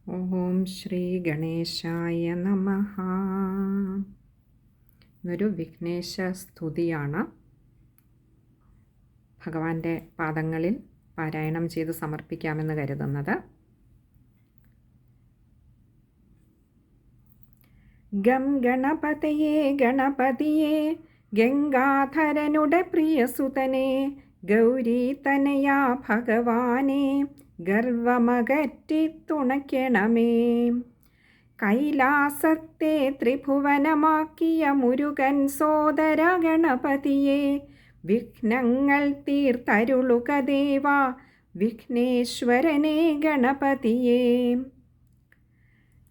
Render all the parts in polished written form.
ഓം ശ്രീ ഗണേശായ നമഃ. ഇതൊരു വിഘ്നേശ സ്തുതിയാണ്. ഭഗവാന്റെ പാദങ്ങളിൽ പാരായണം ചെയ്ത് സമർപ്പിക്കാമെന്ന് കരുതുന്നത്. ഗം ഗണപതയേ ഗണപതിയേ ഗംഗാധരനുടെ പ്രിയസുതനെ ഗൗരി തനയാ ഭഗവാനെ ഗർവമകറ്റി തുണയ്ക്കണമേ. കൈലാസത്തെ ത്രിഭുവനമാക്കിയ മുരുകൻ സോദര ഗണപതിയെ വിഘ്നങ്ങൾ തീർത്തരുളുക ദേവ വിഘ്നേശ്വരനെ ഗണപതിയെ.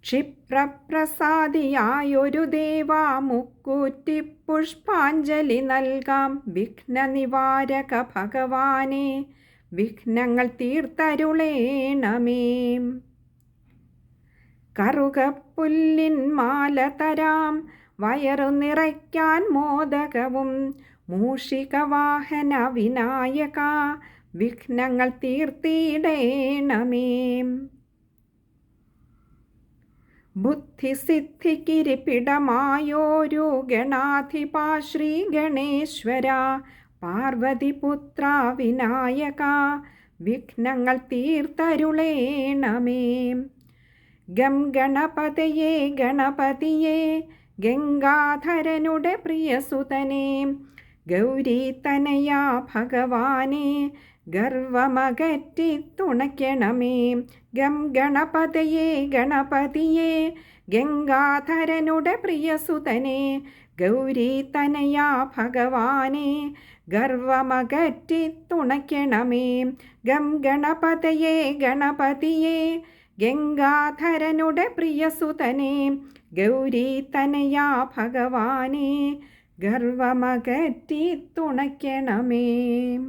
ക്ഷിപ്രപ്രസാദിയായൊരു ദേവ മുക്കൂറ്റി പുഷ്പാഞ്ജലി നൽകാം. വിഘ്നനിവാരക ഭഗവാനെ വിഘ്നങ്ങൾ തീർത്തരുളേണമേ. കറുകപ്പുല്ലിൻ മാല തരാം വയറു നിറയ്ക്കാൻ മോദകവും. മൂഷികവാഹന വിനായക വിഘ്നങ്ങൾ തീർത്തിടേണമേ. ബുദ്ധിസിദ്ധിക്കിരിപ്പിടമായോരു ഗണാധിപാ ശ്രീ ഗണേശ്വര പാർവതിപുത്ര വിനായക വിഘ്നങ്ങൾ തീർത്തരുളേണമേ. ഗം ഗണപതയേ ഗണപതിയെ ഗംഗാധരനുടെ പ്രിയസുതനെ ഗൗരി തനയാ ഭഗവാനെ ഗർവമകറ്റി തുണയ്ക്കണമേ. ഗം ഗണപതയേ ഗണപതിയെ ഗംഗാധരനുടെ പ്രിയസുതനെ ഗൗരി തനയാ ഭഗവാനെ ഗർവമകറ്റി തുണയ്ക്കണമേ. ഗം ഗണപതയേ ഗണപതിയെ ഗംഗാധരനുടെ പ്രിയസുതനെ ഗൗരി തനയാ ഭഗവാനെ ഗർവമകറ്റി തുണയ്ക്കണമേ.